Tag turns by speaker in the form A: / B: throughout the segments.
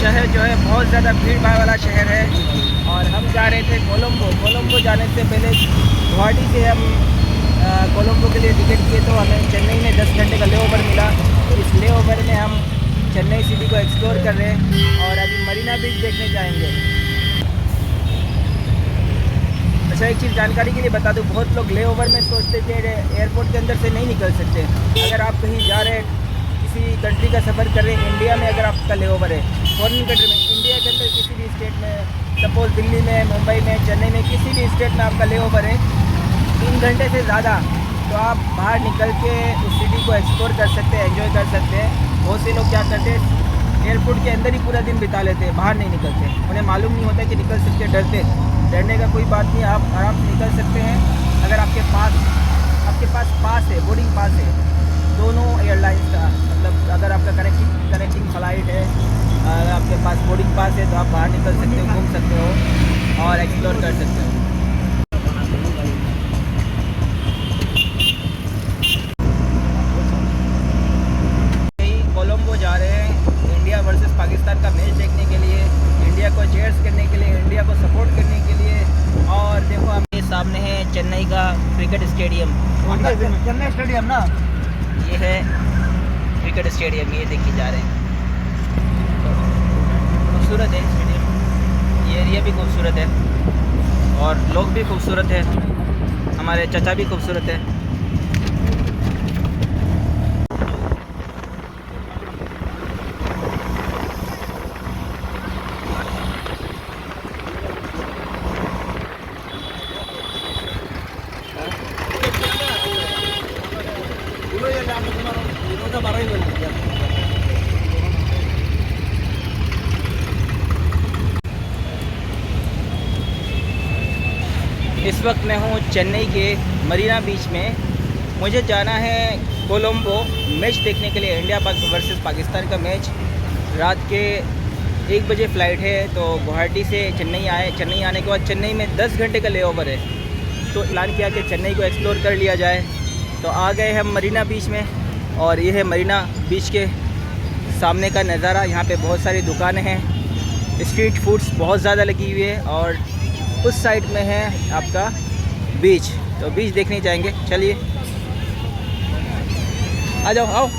A: शहर जो है बहुत ज़्यादा भीड़ भाड़ वाला शहर है और हम जा रहे थे कोलंबो। कोलंबो जाने से पहले गुवाहाटी से हम कोलंबो के लिए टिकट किए तो हमें चेन्नई में 10 घंटे का लेओवर मिला। इस लेओवर में हम चेन्नई सिटी को एक्सप्लोर कर रहे हैं और अभी मरीना बीच देखने जाएंगे। अच्छा, एक चीज़ जानकारी के लिए बता दूं, बहुत लोग लेओवर में सोचते थे एयरपोर्ट के अंदर से नहीं निकल सकते। अगर आप कहीं जा रहे हैं, किसी कंट्री का सफ़र कर रहे हैं, इंडिया में अगर आपका लेओवर है, फॉरेन कंट्री में, इंडिया के अंदर किसी भी स्टेट में, सपोज दिल्ली में, मुंबई में, चेन्नई में, किसी भी स्टेट में आपका लेओवर है 3 घंटे से ज़्यादा, तो आप बाहर निकल के उस सिटी को एक्सप्लोर कर सकते हैं, एंजॉय कर सकते हैं। बहुत से लोग क्या करते हैं, एयरपोर्ट के अंदर ही पूरा दिन बिता लेते हैं, बाहर नहीं निकलते। उन्हें मालूम नहीं होता कि निकल सकते, डरने का कोई बात नहीं, आप आराम से निकल सकते हैं। अगर आपके पास पास है, बोर्डिंग पास है दोनों एयरलाइंस का, मतलब अगर आपका कनेक्टिंग फ्लाइट है, अगर आपके पास बोर्डिंग पास है तो आप बाहर निकल सकते हो, घूम सकते हो और एक्सप्लोर कर सकते हो। कोलंबो जा रहे हैं इंडिया वर्सेस पाकिस्तान का मैच देखने के लिए, इंडिया को चीयर्स करने के लिए, इंडिया को सपोर्ट करने के लिए। और देखो हमारे सामने है चेन्नई का क्रिकेट स्टेडियम,
B: चेन्नई स्टेडियम ना,
A: ये है क्रिकेट स्टेडियम, ये देखिए जा रहे हैं। खूबसूरत है स्टेडियम, ये एरिया भी खूबसूरत है और लोग भी खूबसूरत है, हमारे चाचा भी खूबसूरत है। इस वक्त मैं हूँ चेन्नई के मरीना बीच में। मुझे जाना है कोलंबो मैच देखने के लिए, इंडिया वर्सेस पाकिस्तान का मैच। रात के 1 बजे फ़्लाइट है, तो गुवाहाटी से चेन्नई आने के बाद चेन्नई में 10 घंटे का लेओवर है, तो प्लान किया कि चेन्नई को एक्सप्लोर कर लिया जाए। तो आ गए हम मरीना बीच में और ये है मरीना बीच के सामने का नज़ारा। यहाँ पे बहुत सारी दुकानें हैं, स्ट्रीट फूड्स बहुत ज़्यादा लगी हुई है और उस साइड में है आपका बीच, तो बीच देखने जाएंगे। चलिए आ जाओ, आओ।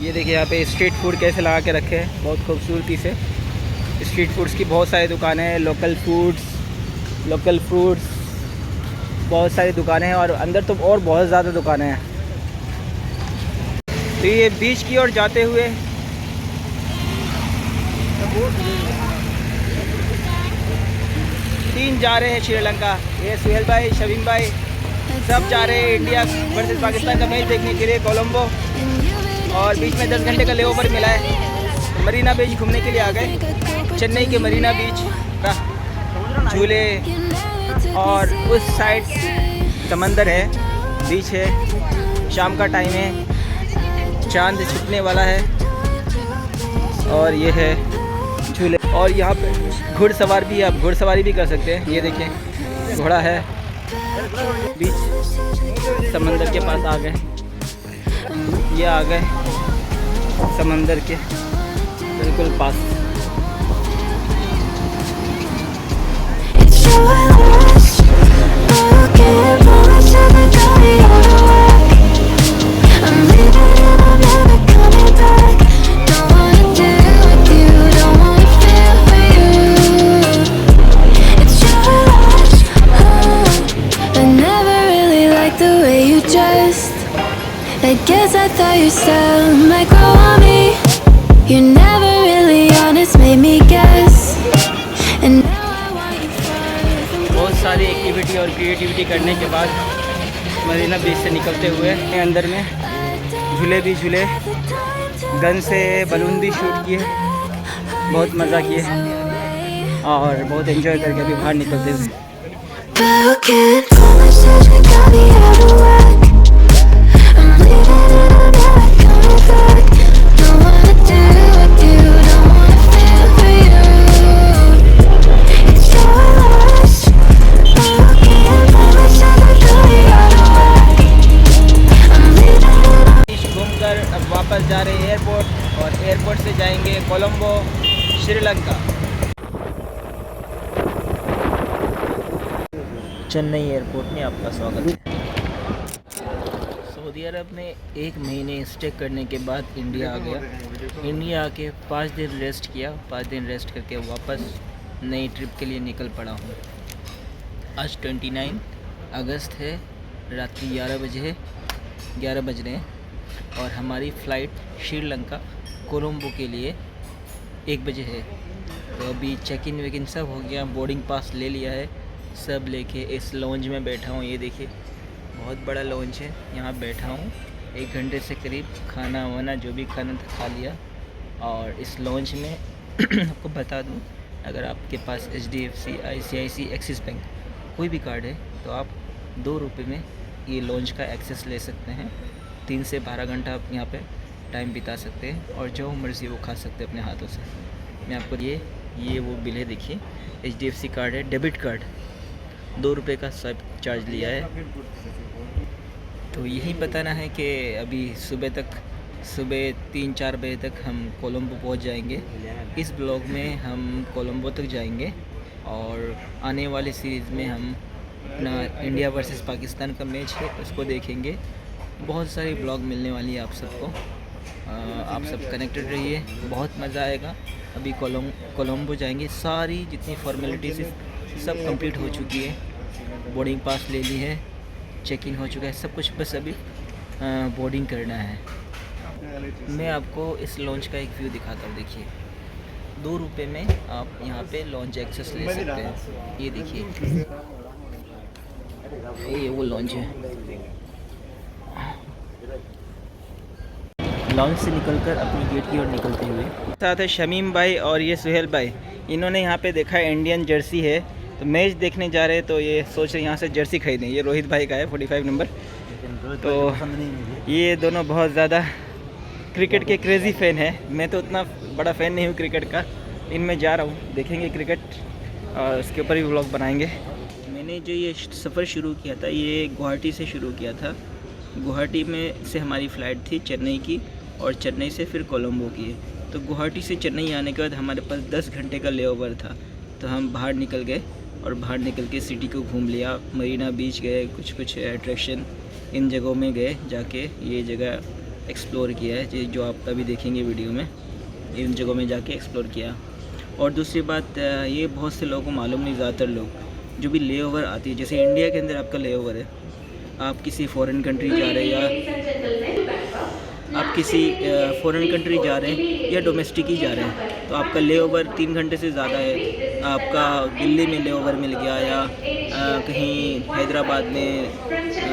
A: ये देखिए यहाँ पे स्ट्रीट फूड कैसे लगा के रखे हैं, बहुत खूबसूरती से। स्ट्रीट फूड्स की बहुत सारी दुकानें हैं, लोकल फ्रूट्स बहुत सारी दुकानें हैं और अंदर तो और बहुत ज़्यादा दुकानें हैं। तो ये बीच की ओर जाते हुए तीन जा रहे हैं श्रीलंका, ये सुहेल भाई, शमीम भाई, सब जा रहे हैं इंडिया वर्सेस पाकिस्तान का मैच देखने के लिए कोलंबो। और बीच में 10 घंटे का लेओवर मिला है, तो मरीना बीच घूमने के लिए आ गए। चेन्नई के मरीना बीच का झूले और उस साइड समंदर है, बीच है, शाम का टाइम है, चांद छिपने वाला है और ये है झूले। और यहाँ पे घुड़सवार भी, आप घुड़सवारी भी कर सकते हैं। ये देखिए घोड़ा है, बीच समंदर के पास आ गए, ये आ गए समंदर के बिल्कुल पास।
C: I guess I thought you still might grow on me. You never really honest, made me guess. And now I want you far.
A: बहुत सारी एक्टिविटी और क्रिएटिविटी करने के बाद मरीना बीच से निकलते हुए अंदर में झूले भी झूले, गन से बलून भी शूट किए, बहुत मज़ा किए और बहुत एंजॉय करके अभी बाहर निकलते हुए। वापस जा चेन्नई एयरपोर्ट में आपका स्वागत है। सऊदी अरब में 1 महीने स्टे करने के बाद इंडिया आ गया। इंडिया आके 5 दिन रेस्ट किया। 5 दिन रेस्ट करके वापस नई ट्रिप के लिए निकल पड़ा हूँ। आज 29 अगस्त है, रात की 11 बज रहे हैं और हमारी फ़्लाइट श्रीलंका कोलंबो के लिए 1 बजे है। तो अभी चेक इन वेकिन सब हो गया, बोर्डिंग पास ले लिया है, सब लेके इस लॉन्ज में बैठा हूँ। ये देखिए बहुत बड़ा लॉन्ज है, यहाँ बैठा हूँ 1 घंटे से करीब। खाना वाना जो भी खाना था खा लिया। और इस लॉन्ज में आपको बता दूँ, अगर आपके पास HDFC, ICICI, एक्सिस बैंक कोई भी कार्ड है तो आप 2 रुपये में ये लॉन्ज का एक्सेस ले सकते हैं। 3 से 12 घंटा आप यहाँ पे टाइम बिता सकते हैं और जो मर्ज़ी वो खा सकते हैं अपने हाथों से। मैं आपको ये वो बिल है, देखिए HDFC कार्ड है, डेबिट कार्ड, 2 रुपये का सब चार्ज लिया है। तो यही बताना है कि अभी सुबह 3-4 बजे तक हम कोलंबो पहुंच जाएंगे। इस ब्लॉग में हम कोलंबो तक जाएंगे और आने वाले सीरीज़ में हम अपना इंडिया वर्सेस पाकिस्तान का मैच है उसको देखेंगे। बहुत सारी ब्लॉग मिलने वाली है आप सबको। आप सब कनेक्टेड रहिए, बहुत मज़ा आएगा। अभी कोलंबो जाएंगे, सारी जितनी फॉर्मेलिटीज़ सब कंप्लीट हो चुकी है। बोर्डिंग पास ले ली है, चेक इन हो चुका है, सब कुछ, बस अभी बोर्डिंग करना है। मैं आपको इस लॉन्च का एक व्यू दिखाता हूँ। देखिए 2 रुपये में आप यहाँ पे लॉन्च एक्सेस ले सकते हैं। ये देखिए ये वो लॉन्च है। लॉन्च से निकलकर अपनी गेट की ओर निकलते हुए साथ है शमीम भाई और ये सुहेल भाई। इन्होंने यहाँ पे देखा इंडियन जर्सी है तो मैच देखने जा रहे हैं, तो ये सोच रहे यहाँ से जर्सी खरीदें। ये रोहित भाई का है 45 नंबर। तो ये दोनों बहुत ज़्यादा क्रिकेट के क्रेज़ी फ़ैन है। मैं तो उतना बड़ा फ़ैन नहीं हूँ क्रिकेट का, इनमें जा रहा हूँ, देखेंगे क्रिकेट और उसके ऊपर भी व्लॉग बनाएंगे। मैंने जो ये सफ़र शुरू किया था ये गुवाहाटी से शुरू किया था। गुवाहाटी में से हमारी फ़्लाइट थी चेन्नई की और चेन्नई से फिर कोलंबो की। तो गुवाहाटी से चेन्नई आने के बाद हमारे पास 10 घंटे का लेओवर था। तो हम बाहर निकल गए और बाहर निकल के सिटी को घूम लिया। मरीना बीच गए, कुछ अट्रैक्शन इन जगहों में गए, जाके ये जगह एक्सप्लोर किया है जो आप अभी देखेंगे वीडियो में। इन जगहों में जाके एक्सप्लोर किया। और दूसरी बात, ये बहुत से लोगों को मालूम नहीं, ज़्यादातर लोग जो भी लेओवर आती है, जैसे इंडिया के अंदर आपका लेओवर है, आप किसी फ़ॉरेन कंट्री जा रहे हैं या आप किसी फ़ॉरेन कंट्री जा रहे हैं या डोमेस्टिक ही जा रहे हैं, तो आपका लेओवर 3 घंटे से ज़्यादा है। आपका दिल्ली में लेओवर मिल गया या कहीं हैदराबाद में,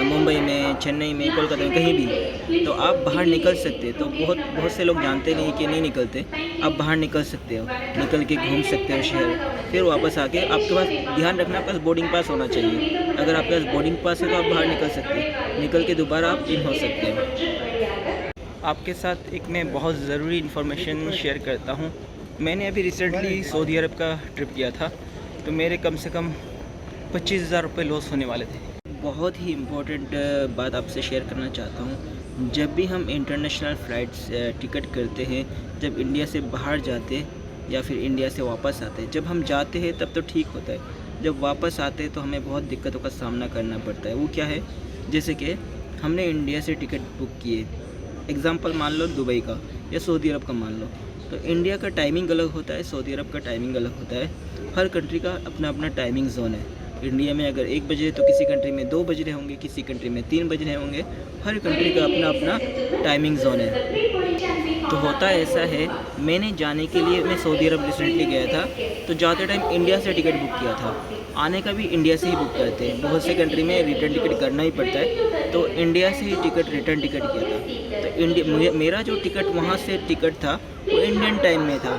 A: मुंबई में, चेन्नई में, कोलकाता में, कहीं भी, तो आप बाहर निकल सकते हैं। तो बहुत से लोग जानते नहीं कि नहीं निकलते। आप बाहर निकल सकते हो, निकल के घूम सकते हो शहर, फिर वापस आके आपके पास ध्यान रखना, आपके पास बोर्डिंग पास होना चाहिए। अगर आपके पास बोर्डिंग पास है तो आप बाहर निकल सकते हैं, निकल के दोबारा आप इन हो सकते हैं। आपके साथ एक मैं बहुत ज़रूरी इन्फॉर्मेशन शेयर करता हूँ। मैंने अभी रिसेंटली सऊदी अरब का ट्रिप किया था, तो मेरे कम से कम 25,000 रुपये लॉस होने वाले थे। बहुत ही इम्पोर्टेंट बात आपसे शेयर करना चाहता हूँ। जब भी हम इंटरनेशनल फ़्लाइट्स टिकट करते हैं, जब इंडिया से बाहर जाते या फिर इंडिया से वापस आते, जब हम जाते हैं तब तो ठीक होता है, जब वापस आते तो हमें बहुत दिक्कतों का सामना करना पड़ता है। वो क्या है, जैसे कि हमने इंडिया से टिकट बुक किए, एग्ज़ाम्पल मान लो दुबई का या सऊदी अरब का मान लो, तो इंडिया का टाइमिंग अलग होता है, सऊदी अरब का टाइमिंग अलग होता है। हर कंट्री का अपना अपना टाइमिंग जोन है। इंडिया में अगर 1 बजे तो किसी कंट्री में 2 बज रहे होंगे, किसी कंट्री में 3 बज रहे होंगे। हर कंट्री का अपना अपना टाइमिंग जोन है। तो होता ऐसा है, मैंने जाने के लिए मैं सऊदी अरब रिसेंटली गया था, तो जाते टाइम इंडिया से टिकट बुक किया था, आने का भी इंडिया से ही बुक करते हैं। बहुत से कंट्री में रिटर्न टिकट करना ही पड़ता है, तो इंडिया से ही रिटर्न टिकट किया था। तो मेरा जो टिकट वहाँ से टिकट था वो इंडियन टाइम में था।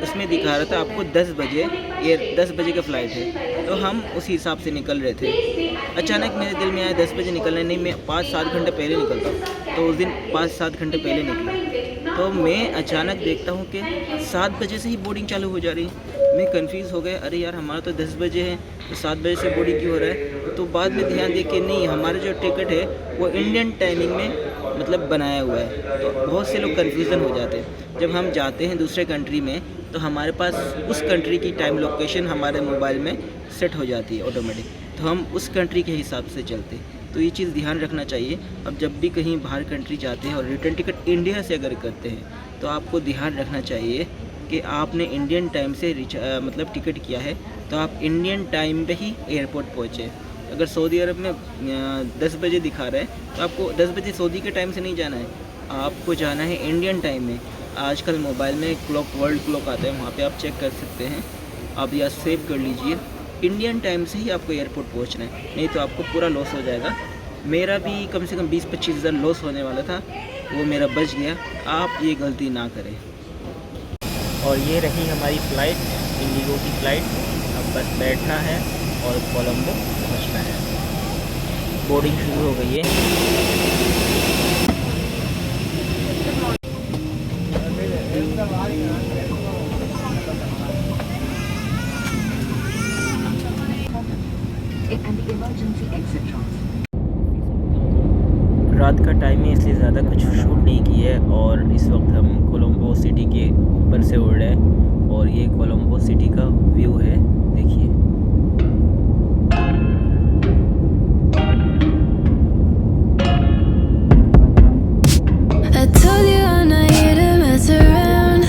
A: उसमें दिखा रहा था आपको 10 बजे, ये 10 बजे का फ़्लाइट है, तो हम उस हिसाब से निकल रहे थे। अचानक मेरे दिल में आया 10 बजे निकलना, नहीं मैं 5-7 घंटे पहले निकलता। तो उस दिन 5-7 घंटे पहले निकला, तो मैं अचानक देखता हूँ कि 7 बजे से ही बोर्डिंग चालू हो जा रही है। मैं कंफ्यूज हो गया, अरे यार हमारा तो 10 बजे है, तो 7 बजे से बोर्डिंग क्यों हो रहा है। तो बाद में ध्यान दे के नहीं, हमारा जो टिकट है वो इंडियन टाइमिंग में मतलब बनाया हुआ है। तो बहुत से लोग कन्फ्यूज़न हो जाते हैं। जब हम जाते हैं दूसरे कंट्री में, तो हमारे पास उस कंट्री की टाइम लोकेशन हमारे मोबाइल में सेट हो जाती है ऑटोमेटिक। तो हम उस कंट्री के हिसाब से चलते। तो ये चीज़ ध्यान रखना चाहिए। अब जब भी कहीं बाहर कंट्री जाते हैं और रिटर्न टिकट इंडिया से अगर करते हैं तो आपको ध्यान रखना चाहिए कि आपने इंडियन टाइम से मतलब टिकट किया है तो आप इंडियन टाइम पे ही एयरपोर्ट पहुँचे। अगर सऊदी अरब में 10 बजे दिखा रहा है तो आपको 10 बजे सऊदी के टाइम से नहीं जाना है, आपको जाना है इंडियन टाइम में। आजकल मोबाइल में क्लॉक, वर्ल्ड क्लॉक आता है, वहाँ पे आप चेक कर सकते हैं। आप या सेव कर लीजिए, इंडियन टाइम से ही आपको एयरपोर्ट पहुँचना है, नहीं तो आपको पूरा लॉस हो जाएगा। मेरा भी कम से कम 20-25 हज़ार लॉस होने वाला था, वो मेरा बच गया। आप ये गलती ना करें।
D: और ये रही हमारी फ़्लाइट, इंडिगो की फ़्लाइट। अब बस बैठना है और कोलंबो पहुंचना है। बोर्डिंग शुरू हो गई है। रात का टाइम है इसलिए ज़्यादा कुछ शूट नहीं किया है और इस वक्त हम कोलंबो सिटी के ऊपर से उड़ रहे हैं और ये कोलंबो सिटी का व्यू है, देखिए।
C: I told you I'm not here to mess around,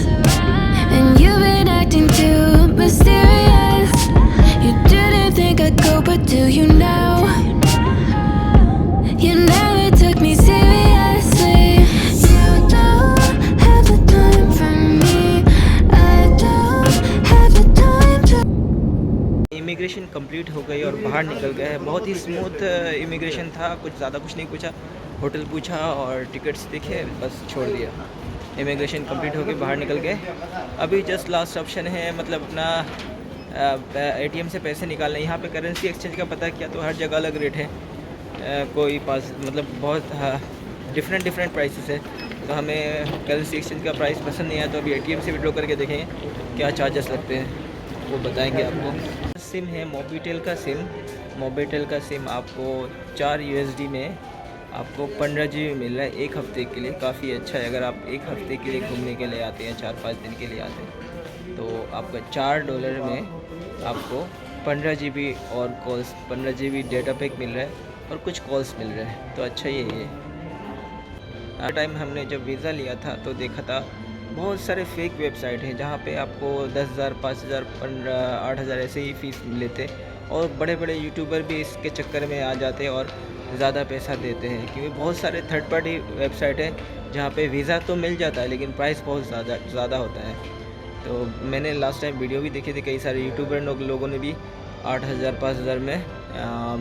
C: and you've been acting too mysterious. You didn't think I'd go, but do you now? You never took me seriously. You don't have the time for me. I don't have the time to.
D: Immigration complete हो गई और बाहर निकल गए हैं। बहुत ही smooth immigration था, कुछ ज़्यादा कुछ नहीं पूछा, होटल पूछा और टिकट्स देखे, बस छोड़ दिया। इमिग्रेशन कंप्लीट हो गई, बाहर निकल गए। अभी जस्ट लास्ट ऑप्शन है, मतलब अपना एटीएम से पैसे निकालना। यहाँ पे करेंसी एक्सचेंज का पता किया तो हर जगह अलग रेट है, कोई पास मतलब बहुत डिफरेंट प्राइसेस है। तो हमें करेंसी एक्सचेंज का प्राइस पसंद नहीं आया तो अभी एटीएम से विड्रॉ करके देखेंगे क्या चार्जेस लगते हैं, वो बताएंगे आपको। सिम है मोबीटेल का सिम। मोबीटेल का सिम आपको 4 USD में आपको 15 GB मिल रहा है एक हफ़्ते के लिए। काफ़ी अच्छा है। अगर आप एक हफ़्ते के लिए घूमने के लिए आते हैं, 4-5 दिन के लिए आते हैं, तो आपका $4 में आपको 15 GB और कॉल्स, 15 GB डेटा पैक मिल रहा है और कुछ कॉल्स मिल रहे हैं, तो अच्छा ही है ये। टाइम हमने जब वीज़ा लिया था तो देखा था बहुत सारे फेक वेबसाइट हैं जहाँ पे आपको 10,000, 5,000, 15,000, 8,000 ऐसे ही फ़ीस लेते, और बड़े बड़े यूट्यूबर भी इसके चक्कर में आ जाते हैं और ज़्यादा पैसा देते हैं, क्योंकि बहुत सारे थर्ड पार्टी वेबसाइट है जहाँ पे वीज़ा तो मिल जाता है लेकिन प्राइस बहुत ज़्यादा होता है। तो मैंने लास्ट टाइम वीडियो भी देखे थे, कई सारे यूट्यूबर लोगों ने भी 8,000, 5,000 में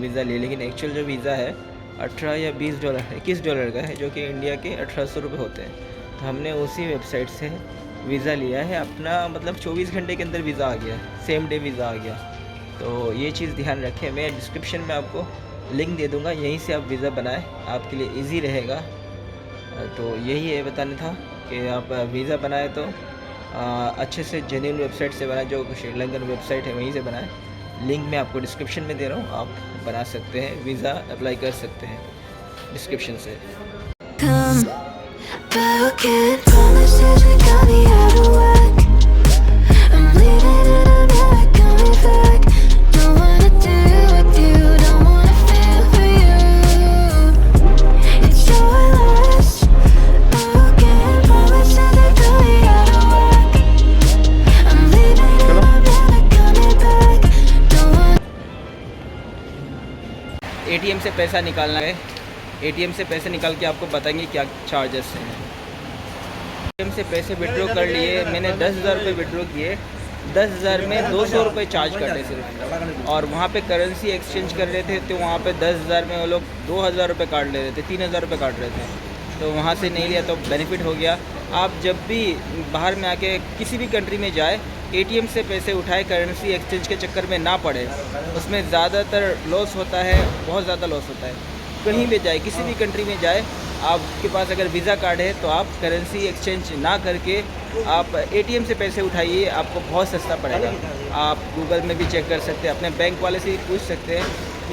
D: वीज़ा लिए, लेकिन एक्चुअल जो वीज़ा है 18 या $20, $21 का है, जो कि इंडिया के 1800 रुपये होते हैं। तो हमने उसी वेबसाइट से वीज़ा लिया है अपना, मतलब 24 घंटे के अंदर वीज़ा आ गया, सेम डे वीज़ा आ गया। तो ये चीज़ ध्यान रखें। मैं डिस्क्रिप्शन में आपको लिंक दे दूँगा, यहीं से आप वीज़ा बनाएं, आपके लिए इजी रहेगा। तो यही है बताना था कि आप वीज़ा बनाए तो अच्छे से जेन्युइन वेबसाइट से बनाएं, जो श्रीलंकन वेबसाइट है वहीं से बनाएं। लिंक मैं आपको डिस्क्रिप्शन में दे रहा हूँ, आप बना सकते हैं, वीज़ा अप्लाई कर सकते हैं डिस्क्रिप्शन से।
C: Come, but who can promise this we got me out of whack? I'm leaving and I'm never coming back. Don't wanna deal with you, don't wanna feel for you. It's your loss. But who can promise this we got me out of whack? I'm leaving and I'm never coming back. Don't wanna.
A: ATM से पैसा निकालना है। ATM से पैसे निकाल के आपको बताएंगे क्या चार्जेस हैं। एटीएम से पैसे विड्रॉ कर लिए, मैंने 10,000 रुपये विड्रॉ किए, 10,000 में 200 रुपये चार्ज करते सिर्फ, और वहाँ पे करेंसी एक्सचेंज कर रहे थे तो वहाँ पे 10,000 में वो लोग 2,000 रुपये काट ले रहे थे, 3,000 रुपये काट रहे थे। तो वहाँ से नहीं लिया तो बेनिफिट हो गया। आप जब भी बाहर में आके किसी भी कंट्री में जाए, एटीएम से पैसे उठाए, करेंसी एक्सचेंज के चक्कर में ना पड़े, उसमें ज़्यादातर लॉस होता है, बहुत ज़्यादा लॉस होता है। कहीं भी जाए, किसी भी कंट्री में जाए, आपके पास अगर वीज़ा कार्ड है तो आप करेंसी एक्सचेंज ना करके आप एटीएम से पैसे उठाइए, आपको बहुत सस्ता पड़ेगा। आप गूगल में भी चेक कर सकते हैं, अपने बैंक वाले से भी पूछ सकते हैं।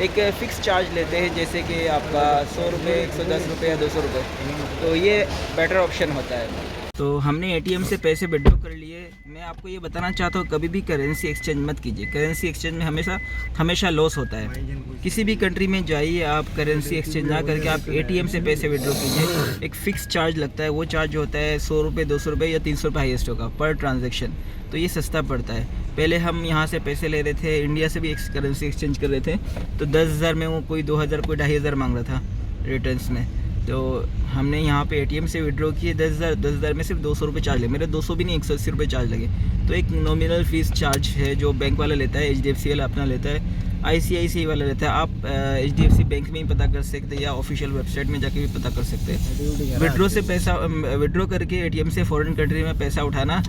A: एक फ़िक्स चार्ज लेते हैं, जैसे कि आपका 100 रुपये, 110 रुपये या 200 रुपये, तो ये बेटर ऑप्शन होता है। तो हमने एटीएम से पैसे विड्रॉ कर लिए। मैं आपको ये बताना चाहता हूँ, कभी भी करेंसी एक्सचेंज मत कीजिए। करेंसी एक्सचेंज में हमेशा लॉस होता है। किसी भी कंट्री में जाइए आप, करेंसी एक्सचेंज ना करके आप एटीएम से पैसे विड्रॉ कीजिए। एक फ़िक्स चार्ज लगता है, वो चार्ज होता है 100 रुपये, 200 रुपये या 300 रुपये हाईएस्ट होगा पर ट्रांजेक्शन। तो ये सस्ता पड़ता है। पहले हम यहाँ से पैसे ले रहे थे, इंडिया से भी करेंसी एक्सचेंज कर रहे थे, तो 10,000 में वो कोई 2,000 कोई 2,500 मांग रहा था रिटर्न्स में। तो हमने यहाँ पे एटीएम से विड्रॉ किए 10,000 में सिर्फ 200 रुपये चार्ज लगे। मेरे 200 भी नहीं, 180 रुपये चार्ज लगे। तो एक नॉमिनल फ़ीस चार्ज है जो बैंक वाला लेता है, HDFC वाला अपना लेता है, ICICI वाला लेता है। आप HDFC बैंक में ही पता कर सकते हैं या ऑफिशियल वेबसाइट में जाके भी पता कर सकते हैं। विड्रॉ करके एटीएम से फ़ॉरेन कंट्री में पैसा उठाना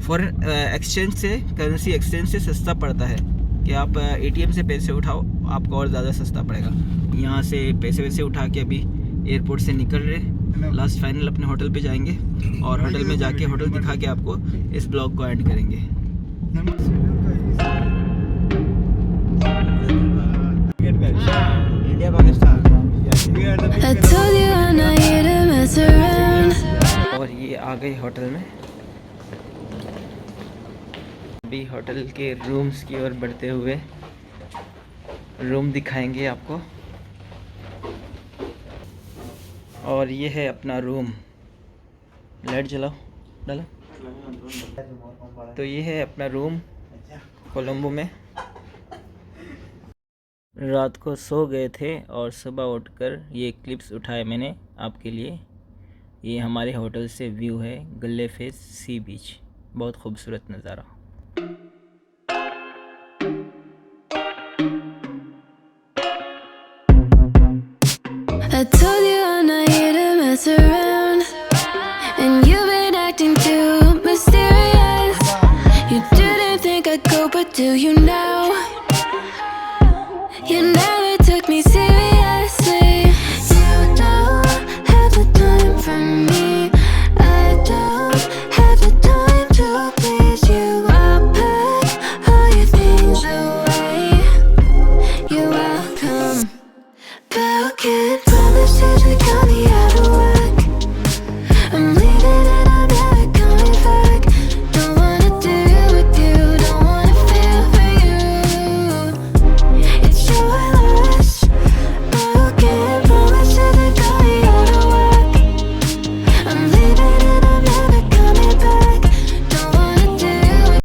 A: फॉरेन एक्सचेंज से, करेंसी एक्सचेंज से सस्ता पड़ता है कि आप एटीएम से पैसे उठाओ, आपको और ज़्यादा सस्ता पड़ेगा। यहाँ से पैसे वैसे उठा के अभी एयरपोर्ट से निकल रहे, लास्ट फाइनल अपने होटल पे जाएंगे और होटल में जाके होटल दिखा के आपको इस ब्लॉग को एंड करेंगे।
B: India Pakistan.
C: I told you I'm not here to mess around.
D: और ये आ गए होटल में। अभी होटल के रूम्स की ओर बढ़ते हुए रूम दिखाएंगे आपको। और ये है अपना रूम। लाइट जलाओ, डालो। तो ये है अपना रूम कोलंबो में। रात को सो गए थे और सुबह उठकर ये क्लिप्स उठाए मैंने आपके लिए। ये हमारे होटल से व्यू है, गल्ले फेस सी बीच, बहुत खूबसूरत नज़ारा।
C: I told you I'm not here to mess around, and you've been acting too mysterious. You didn't think I'd go, but do you now? You never took me seriously.